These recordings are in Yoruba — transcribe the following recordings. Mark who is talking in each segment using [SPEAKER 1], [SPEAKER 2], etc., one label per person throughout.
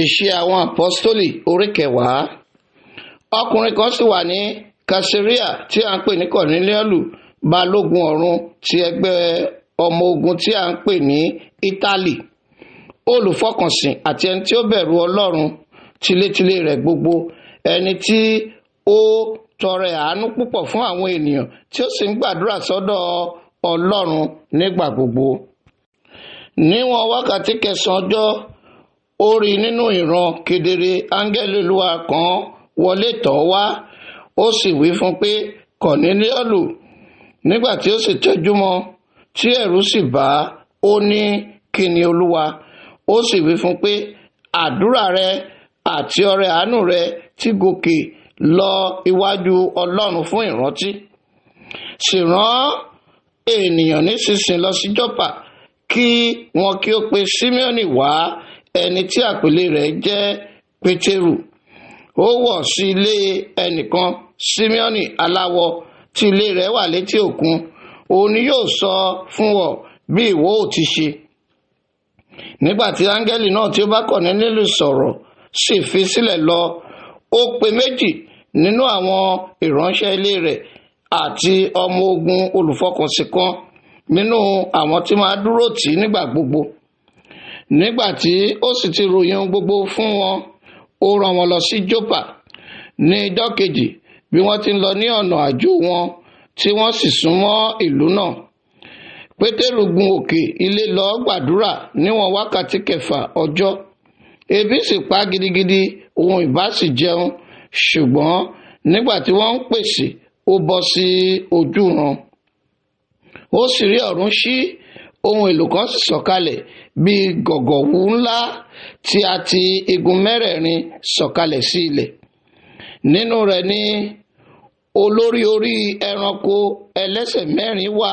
[SPEAKER 1] Ìṣe àwọn Àpọ́stólì orí 10. Ọkùnrin kan sì wà ní Kásíríà tí a ń pè ní Kọ̀nílíọ́lù, balógun ọ̀rún ti ẹgbẹ́ ọmọ ogun tí a ń pè ní Ítálì, olùfọkànsìn àti ẹni tí ó bẹ̀rù Ọlọ́run tilétilé rẹ̀ gbogbo, ẹni tí ó tọrẹ àánú púpọ̀ fún àwọn ènìyàn tí ó sì ń gbàdúrà sọ́dọ̀ Ọlọ́run nígbà gbogbo. Níwọ̀n wákàtí 9 ọjọ́, ó rí nínú ìran kedere áńgẹ́lì Olúwa kan wọlé tọ̀ ọ́ wá, ó sì wí fún pé, Kọ̀nílíọ́lù. Nígbà tí ó sì tẹjú mọ́, tí ẹ̀rù sì bà á, ó ní, kí ni Olúwa? Ó sì wí fún pé, àdúrà rẹ àti ọrẹ àánú rẹ ti gòkè lọ iwájú Ọlọ́run fún ìrántí. Sì rán ènìyàn nísinsìnyí lọ sí Jọ́pà, kí wọn kí ó pe Síméónì wá, ẹni tí àpèlé rẹ̀ jẹ́ Pétérù. Ó wọ̀ sí ilé ẹnìkan Síméónì aláwọ tí ilé rẹ̀ wà létí òkun. Òun ni yóò sọ fún ọ bí ìwọ ò ti ṣe. Nígbà tí áńgẹ́lì náà tí ó bá Kọ̀nílíọ́lù sọ̀rọ̀ sì fi sílẹ̀ lọ, ó pe 2 nínú àwọn ìránṣẹ́ ilé rẹ̀ àti ọmọ ogun olùfọkànsìn kan nínú àwọn tí máa dúró tì í nígbà gbogbo. Nígbà tí ó sì ti ròyìn gbogbo fún wọn, ó rán wọn lọ sí Jọ́pà. Ní ijọ́ kejì, bí wọ́n ti ń lọ ní ọ̀nà àjò wọn, tí wọ́n sì súnmọ́ ìlú náà, Pétérù gun òkè ilé lọ gbàdúrà níwọ̀n wákàtí 6 ọjọ́. Ebi sì pa gidigidi, òun ìbá sì jẹun, ṣùgbọ́n nígbà tí wọ́n ń pèsè, ó bọ́ sí ojúran. Ó sì rí ọ̀run ṣí, ohun èlò kan sì sọ̀kalẹ̀ bí gọ̀gọ̀wú ńlá tí a ti igun mẹ́rẹ̀ẹ̀rin sọ̀kalẹ̀ sí ilẹ̀. Nínú rẹ̀ ni olórí orí ẹranko ẹlẹ́sẹ̀ 4 wà,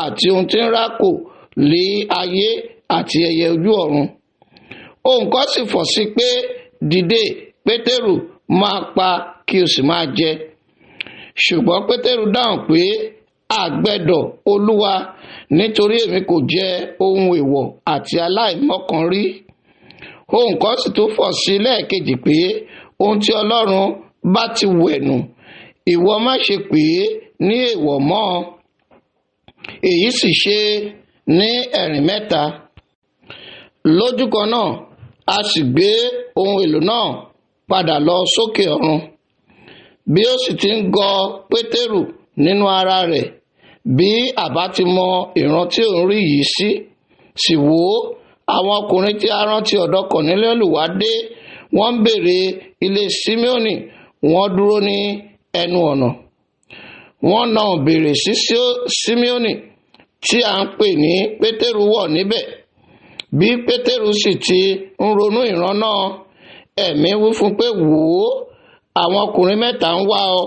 [SPEAKER 1] àti ohun tí ń rákò lé ayé àti ẹyẹ ojú ọ̀run. Ohùn kan sì fọ̀ sí pé, dìde, Pétérù, máa pa kí o sì máa jẹ. Ṣùgbọ́n Pétérù dáhùn pé, àgbẹ̀dọ̀ Olúwa, nítorí èmi kò jẹ ohun èèwọ̀ àti aláìmọ́kàn rí. Ohùn kan sì tún fọ̀ sí lẹ́ẹ̀kejì pé, ohun tí Ọlọ́run bá ti wẹ̀nù, ìwọ má ṣe pè é ní èèwọ̀ mọ́. Èyí sì ṣe ní ẹ̀rìn 3. Lójú kan náà, a sì gbé ohun èlò náà padà lọ sókè ọ̀run. Bí ó sì ti ń gọ Pétérù nínú ara rẹ̀, bí àbá ti mọ ìran tí òun rí yìí sí, sì wò ó, àwọn ọkùnrin tí a rán ti ọ̀dọ̀ Kọ̀nílíọ́lù wá dé, wọ́n ń béèrè ilé Síméónì, wọ́n dúró ní ẹnu ọ̀nà. Wọ́n náà béèrè sí Síméónì tí a ń pè ní Pétérù wọ̀ níbẹ̀. Bí Pétérù sì ti ń ronú ìran náà, ẹ̀mí wí fún pé, wò ó, àwọn ọkùnrin 3 ń wá ọ.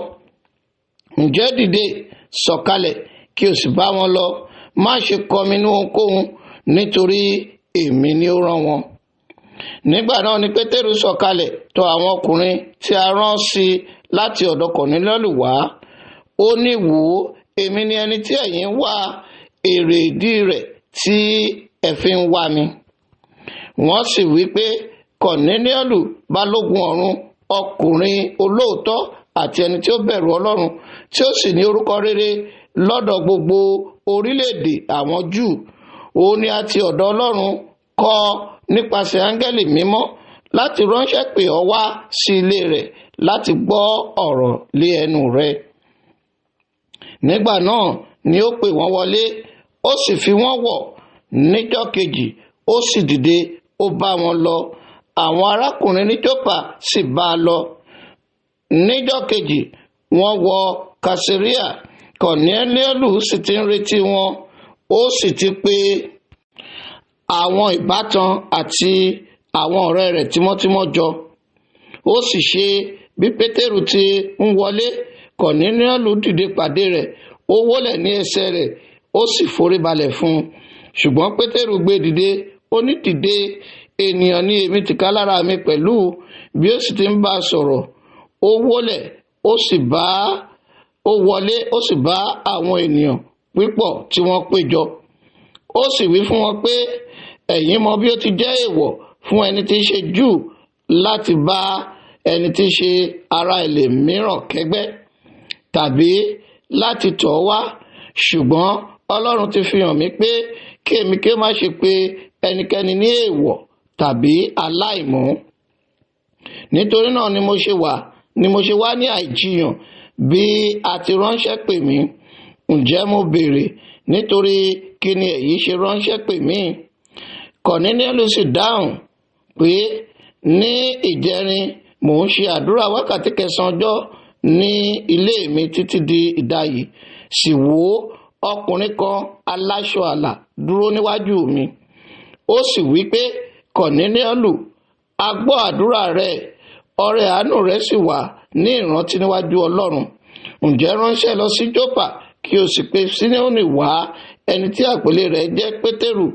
[SPEAKER 1] Ǹjẹ́ dìde, sọ̀kalẹ̀ kí o sì bá wọn lọ, má ṣe kọminú ohunkóhun, nítorí èmi ni ó rán wọn. Nígbà náà ni Pétérù sọ̀kalẹ̀ tọ̀ àwọn ọkùnrin tí a rán sí láti ọ̀dọ̀ Kọ̀nílíọ́lù wá. Ó ní, wò ó, èmi ni ẹni tí ẹ̀yin ń wá, èrè ìdí rẹ̀ tí ẹ fi ń wá mi. Wọ́n sì wí pé, Kọ̀nílíọ́lù, balógun ọ̀rún, ọkùnrin olóòótọ́ àti ẹni tí ó bẹ̀rù Ọlọ́run, tí ó sì ní orúkọ rere lọ́dọ̀ gbogbo orílẹ̀-èdè àwọn Júù. Òun ni a ti ọ̀dọ̀ Ọlọ́run kọ́ nípasẹ̀ áńgẹ́lì mímọ́ láti ránṣẹ́ pè ọ́ wá sí ilé rẹ̀ láti gbọ́ ọ̀rọ̀ lé ẹnu rẹ̀. Nígbà náà ni ó pè wọ́n wọlé, ó sì fi wọ́n wọ̀. Níjọ́ kejì, ó sì dìde, ó bá wọn lọ. Àwọn arákùnrin ní Jọ́pà sì bá a lọ. Níjọ́ kejì, wọ́n wọ Kásíríà. Kọ̀nílíọ́lù sì ti ń retí wọn. Ó sì ti pe àwọn ìbátan àti àwọn ọ̀rẹ́ rẹ̀ tímọ́tímọ́ jọ. Ó sì ṣe bí Pétérù ti ń wọlé, Kọ̀nílíọ́lù dìde pàdé rẹ̀, ó wólẹ̀ ní ẹsẹ̀ rẹ̀, ó sì foríbalẹ̀ fún un. Ṣùgbọ́n Pétérù gbé dìde, ó ní, dìde, ènìyàn ni èmi tìkálára mi pẹ̀lú. Bí ó sì ti ń bá a sọ̀rọ̀, ó wólẹ̀, ó wọlé, ó sì bá àwọn ènìyàn pípọ̀ tí wọ́n péjọ. Ó sì wí fún wọn pé, ẹ̀yin mọ bí ó ti jẹ́ èèwọ̀ fún ẹni tí í ṣe Júù láti bá ẹni tí í ṣe ará ilẹ̀ mìíràn kẹ́gbẹ́ tàbí láti tọ̀ ọ́ wá, ṣùgbọ́n Ọlọ́run ti fi hàn mí pé kí èmi kí ó má ṣe pe ẹnikẹ́ni ní èèwọ̀ tàbí aláìmọ́. Nítorí náà ni mo ṣe wá ní àìjiyàn bí a ti ránṣẹ́ pè mí. Ǹjẹ́ mo béèrè, nítorí kí ni èyí ṣe ránṣẹ́ pè mí? Kọ̀nílíọ́sì sì dáhùn pé, ní ìjẹrin mò ń ṣe àdúrà wákàtí 9 ọjọ́ ní ilé mi títí di ìdajì, sì wò ó, ọkùnrin kan aláṣọ àlà dúró níwájú mi. Ó sì wí pé, Kọ̀nílíọ́sì, a gbọ́ àdúrà rẹ, ọrẹ àánú rẹ sì wà ní ìrántí níwájú Ọlọ́run. Ǹjẹ́ ránṣẹ́ lọ sí Jópa kí o sì pe Síméónì wá, ẹni tí àpèlé rẹ̀ jẹ́ Pétérù.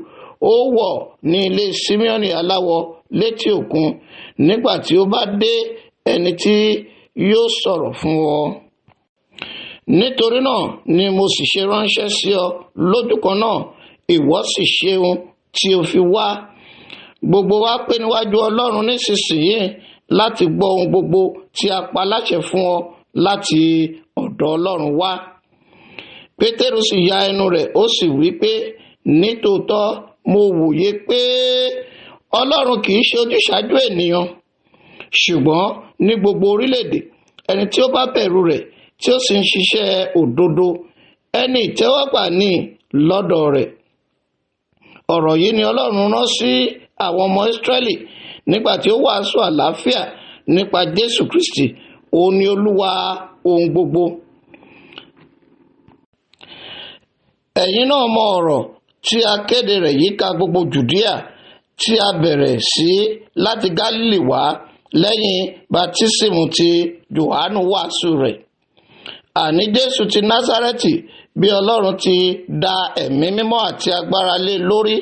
[SPEAKER 1] Ó wọ̀ ní ilé Síméónì aláwọ létí òkun. Nígbà tí ó bá dé, ẹni tí yóò sọ̀rọ̀ fún ọ. Nítorí náà ni mo sì ṣe ránṣẹ́ sí ọ lójú kan náà, ìwọ sì ṣeun tí o fi wá. Gbogbo wa pé níwájú Ọlọ́run nísinsìnyí láti gbọ́ ohun gbogbo tí a pa láṣẹ fún ọ láti ọ̀dọ̀ Ọlọ́run wá. Pétérù sì ya ẹnu rẹ̀, ó sì wí pé, nítòótọ́ mo wòye pé Ọlọ́run kì í ṣe ojúṣàájú ènìyàn, ṣùgbọ́n ní gbogbo orílẹ̀-èdè ẹni tí ó bá bẹ̀rù rẹ̀ tí ó sì ń ṣiṣẹ́ òdodo, ẹni ìtẹ́wọ́gbà ni lọ́dọ̀ rẹ̀. Ọ̀rọ̀ yìí ni Ọlọ́run rán sí àwọn ọmọ Ísírẹ́lì nígbà tí ó wàásù àlàáfíà nípa Jésù Kristi, òun ni Olúwa ohun gbogbo. Ẹ̀yin náà mọ ọ̀rọ̀ tí a kéde rẹ̀ yíká gbogbo Jùdíà, tí a bẹ̀rẹ̀ sí láti Gálílì wá lẹ́yìn baptísímù tí Jòhánù wàásù rẹ̀. Àní Jésù ti Násárẹ́tì, bí Ọlọ́run ti dá ẹ̀mí mímọ́ àti agbára lé lórí,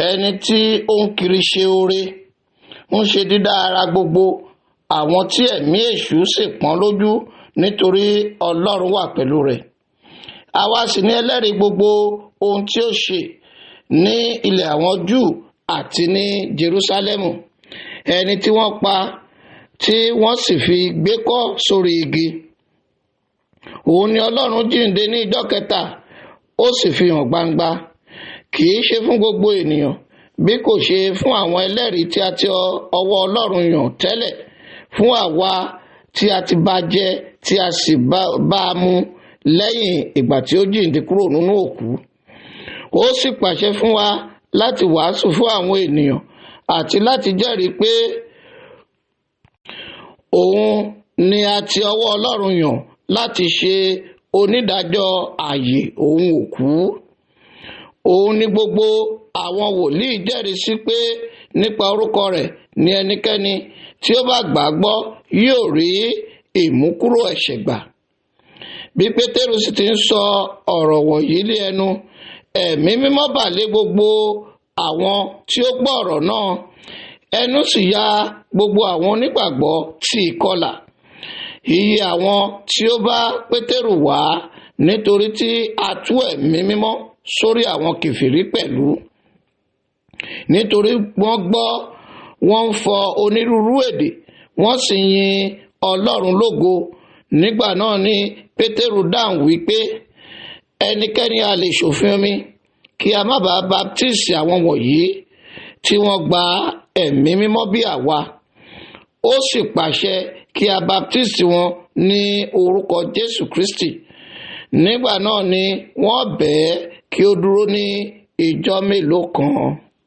[SPEAKER 1] ẹni tí ó ń kiri ṣe oore, ń ṣe dídá ara gbogbo àwọn tí ẹ̀mí èṣù sì pọ́n lójú, nítorí Ọlọ́run wà pẹ̀lú rẹ̀. Àwa sì ní ẹlẹ́rìí gbogbo ohun tí ó ṣe ní ilẹ̀ àwọn Júù àti ní Jerúsálẹ́mù, ẹni tí wọ́n pa tí wọ́n sì fi gbé kọ́ sórí igi. Òun ni Ọlọ́run jíǹde ní ìjọ́ kẹta, ó sì fi hàn gbangba, kì í ṣe fún gbogbo ènìyàn, bí kò ṣe fún àwọn ẹlẹ́rìí tí a ti ọwọ́ Ọlọ́run yàn tẹ́lẹ̀, fún àwa tí a ti bá jẹ tí a sì bá a mu lẹ́yìn ìgbà tí ó jíǹde kúrò nínú òkú. Ó sì pàṣẹ fún wa láti wàásù fún àwọn ènìyàn àti láti jẹ́rìí pé òun ni a ti ọwọ́ Ọlọ́run yàn láti ṣe onídàájọ́ ààyè òun òkú. Òun ni gbogbo àwọn wòlíì jẹ́rìí sí pé nípa orúkọ rẹ̀ ni ẹnikẹ́ni tí ó bá gbàgbọ́ yóò rí ìmúkúrò ẹ̀ṣẹ̀ gbà. Bí Pétérù sì ti ń sọ ọ̀rọ̀ wọ̀nyí lé ẹnu, ẹ̀mí mímọ́ bà lé gbogbo àwọn tí ó gbọ́ ọ̀rọ̀ náà. Ẹnu sì ya gbogbo àwọn onígbàgbọ́ tí ìkọlà. Iye àwọn tí ó bá Pétérù wá, nítorí tí a tú ẹ̀mí mímọ́ sórí àwọn kèfèrí pẹ̀lú. Nítorí wọ́n gbọ́, wọ́n ń fọ onírúurú èdè, wọ́n sì yin Ọlọ́run lógo. Nígbà náà ni Pétérù dáhùn wípé, ẹnikẹ́ni a lè ṣòfin omi kí a má bàa baptisi àwọn wọ̀nyí tí wọ́n gba ẹ̀mí mímọ́ bí àwa. Ó sì pàṣẹ kí a baptisi wọn ní orúkọ Jésù Kristi. Nígbà náà ni wọ́n bẹ̀ ẹ́ kí ó dúró ní ìjọ mélòó kan.